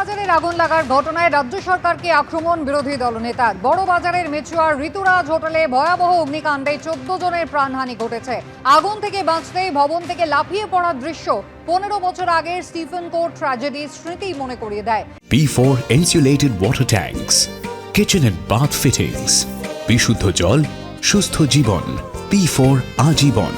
বাজারের আগুন লাগার ঘটনায় রাজ্য সরকারকে আক্রমণ বিরোধী দলনেতার। বড় বাজারের মেচুয়ার ঋতুরাজ হোটেলে ভয়াবহ অগ্নিকাণ্ডে 14 জনের প্রাণহানি ঘটেছে। আগুন থেকে বাঁচতেই ভবন থেকে লাফিয়ে পড়ার দৃশ্য 15 বছর আগের স্টিফেন কোর্ট ট্র্যাজেডির স্মৃতি মনে করিয়ে দেয়। P4 insulated water tanks, kitchen and bath fittings, বিশুদ্ধ জল, সুস্থ জীবন, P4 আজীবন।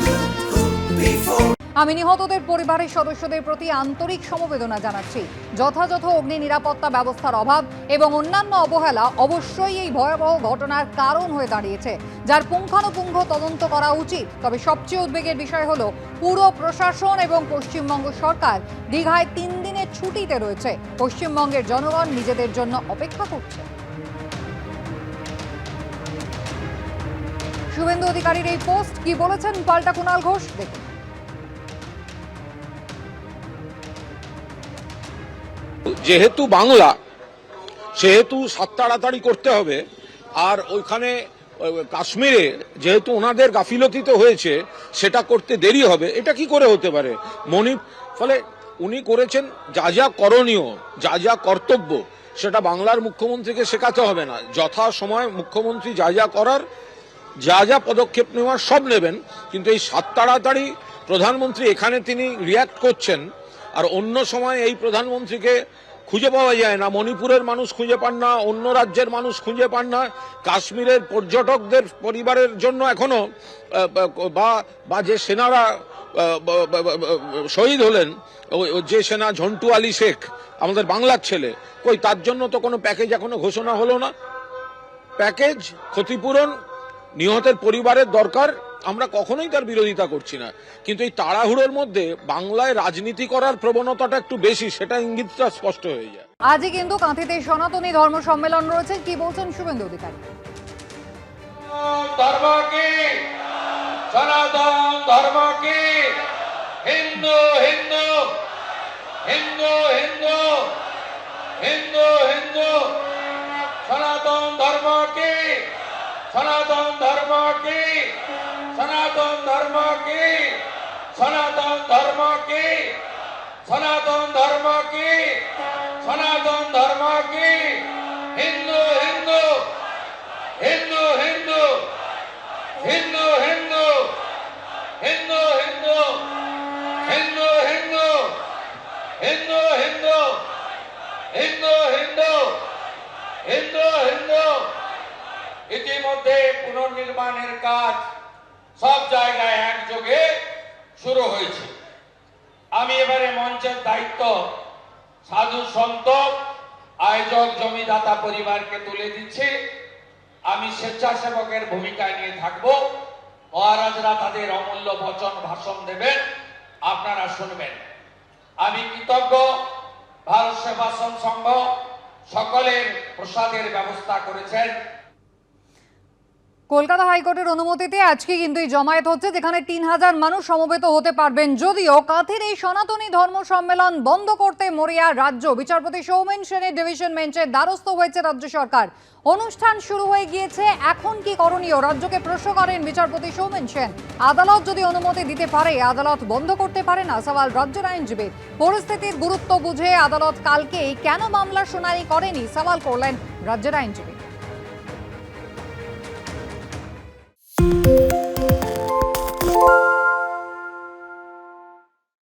আমি নিহতদের পরিবারের সদস্যদের প্রতি আন্তরিক সমবেদনা জানাচ্ছি। যথাযথ অগ্নি নিরাপত্তা ব্যবস্থার অভাব এবং অন্যান্য অবহেলা অবশ্যই এই ভয়াবহ ঘটনার কারণ হয়ে দাঁড়িয়েছে, যার পুঙ্খানুপুঙ্খ তদন্ত করা উচিত। তবে সবচেয়ে উদ্বেগের বিষয় হলো পুরো প্রশাসন এবং পশ্চিমবঙ্গ সরকার দীঘায় 3 দিনের ছুটিতে রয়েছে। পশ্চিমবঙ্গের জনগণ নিজেদের জন্য অপেক্ষা করছে। শুভেন্দু অধিকারীর এই পোস্ট কি বলেছেন পাল্টা কুণাল ঘোষ, দেখুন। যেহেতু বাংলা, সেহেতু সাত তাড়াতাড়ি করতে হবে। আর ওইখানে কাশ্মীরে যেহেতু ওনাদের গাফিলতিতে হয়েছে, সেটা করতে দেরি হবে। এটা কি করে হতে পারে? ফলে উনি করেছেন যা যা করণীয়, যা যা কর্তব্য, সেটা বাংলার মুখ্যমন্ত্রীকে শেখাতে হবে না। যথা সময় মুখ্যমন্ত্রী যা যা করার, যা যা পদক্ষেপ নেওয়ার সব নেবেন। কিন্তু এই সাত তাড়াতাড়ি প্রধানমন্ত্রী এখানে তিনি রিয়্যাক্ট করছেন, আর অন্য সময় এই প্রধানমন্ত্রীকে খুঁজে পাওয়া যায় না। মণিপুরের মানুষ খুঁজে পান না, অন্য রাজ্যের মানুষ খুঁজে পান না, কাশ্মীরের পর্যটকদের পরিবারের জন্য এখনো বা যে সেনারা শহীদ হলেন, যে সেনা ঝন্টু আলী শেখ, আমাদের বাংলার ছেলে, কই তার জন্য তো কোনো প্যাকেজ এখনো ঘোষণা হলো না। প্যাকেজ, ক্ষতিপূরণ নিহতের পরিবারের দরকার। আমরা কখনোই তার বিরোধিতা করছি না, কিন্তু এই তাড়াহুড়োর মধ্যে বাংলায় রাজনীতি করার প্রবণতাটা একটু বেশি, সেটা ইঙ্গিতটা স্পষ্ট হয়ে যায়। আজই কিন্তু কাঁথিতে সনাতনী ধর্ম সম্মেলন রয়েছে, কি বলছেন শুভেন্দু অধিকারী? ধর্ম কি, সনাতন ধর্ম কি, হিন্দু হিন্দু হিন্দু হিন্দু হিন্দু হিন্দু, সনাতন ধর্ম কি, সনাতন ধর্ম কি, সনাতন ধর্ম কি, সনাতন ধর্ম কি, সনাতন ধর্ম কি, সনাতন ধর্ম কি, হিন্দু হিন্দু হিন্দু হিন্দু হিন্দু হিন্দু হিন্দু হিন্দু হিন্দু হিন্দু হিন্দু হিন্দু হিন্দু হিন্দু হিন্দু হিন্দু। ইতিমধ্যে পুনর্নির্মাণের কাজ সব জায়গায় একযোগে শুরু হয়েছে। আমি এবারে মঞ্চের দায়িত্ব সাধু সন্ত, আয়োজক, জমিদাতা পরিবারকে তুলে দিচ্ছি। আমি স্বেচ্ছাসেবকের ভূমিকা নিয়ে থাকব। মহারাজরা তাদের অমূল্য বচন ভাষণ দেবেন, আপনারা শুনবেন। আমি কৃতজ্ঞ ভারত সেবাশ্রম সংঘ সকলের প্রসাদের ব্যবস্থা করেছেন। কলকাতা হাইকোর্টের অনুমতিতে আজকে কিন্তু এই জমায়েত হচ্ছে, যেখানে 3000 মানুষ সমবেত হতে পারবেন। যদিও কাঁথির এই সনাতনী ধর্ম সম্মেলন বন্ধ করতে মরিয়া রাজ্য। বিচারপতি সৌমেন সেনের ডিভিশন বেঞ্চের দ্বারস্থ হয়েছে রাজ্য সরকার। অনুষ্ঠান শুরু হয়ে গিয়েছে, এখন কি করণীয় রাজ্যকে প্রশ্ন করেন বিচারপতি সৌমেন সেন। আদালত যদি অনুমতি দিতে পারে, আদালত বন্ধ করতে পারে না, সওয়াল রাজ্যের আইনজীবীর। পরিস্থিতির গুরুত্ব বুঝে আদালত কালকেই কেন মামলার শুনানি করেনি, সওয়াল করলেন রাজ্যের আইনজীবী।